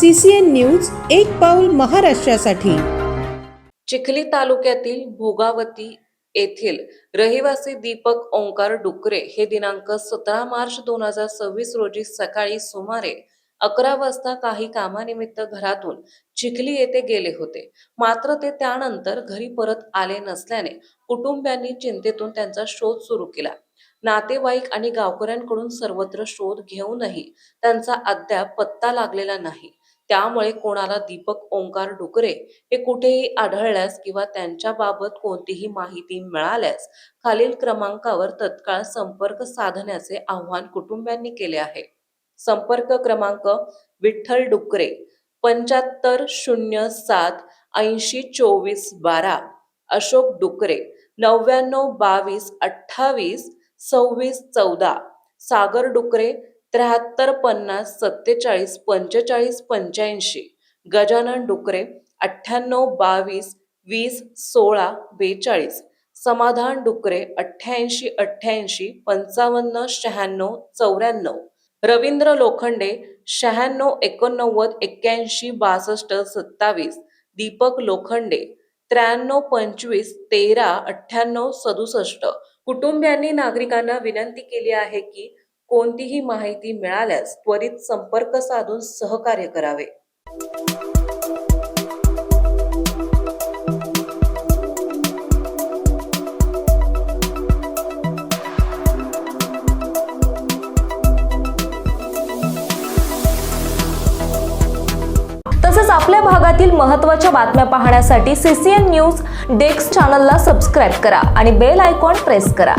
CCN news एक पाऊल महाराष्ट्रासाठी। चिखली तालुक्यातील भोगावती येथील रहिवासी दीपक ओंकार डुकरे हे दिनांक 17 मार्च 2026 रोजी सकाळी सुमारे 11 वाजता काही कामानिमित्त घरातून चिखली येथे गेले होते। मात्र ते त्यानंतर घरी परत आले नसल्याने कुटुंबियांनी चिंतेतून त्यांचा शोध सुरू केला। नातेवाईक आणि गावकऱ्यांकडून सर्वत्र शोध घेऊनही त्यांचा अद्याप पत्ता लागलेला नाही। त्यामुळे कोणाला दीपक ओंकार डुकरे हे कुठेही आढळल्यास किंवा त्यांच्याबाबत कोणतीही माहिती मिळाल्यास खालील क्रमांकावर तत्काळ संपर्क साधण्याचे आवाहन कुटुंबियांनी केले आहे। संपर्क क्रमांक: विठ्ठल डुकरे 7507 80 24 12, अशोक डुकरे 99 22 28 26 14, सागर डुकरे 73 50 47 45 85, गजानन डुकरे 98 22 20 16 42, समाधान डुकरे 88 88 55 96 94, रवींद्र लोखंडे 96 89 81 62 27, दीपक लोखंडे 93 25 13 98 67। कुटुंबियांनी नागरिकांना विनंती केली आहे की कोणतीही माहिती मिळाल्यास त्वरित संपर्क साधून सहकार्य करावे। तसेच आपल्या भागातील महत्त्वाच्या बातम्या पाहण्यासाठी CCN न्यूज डेस्क चॅनलला सबस्क्राइब करा आणि बेल आयकॉन प्रेस करा।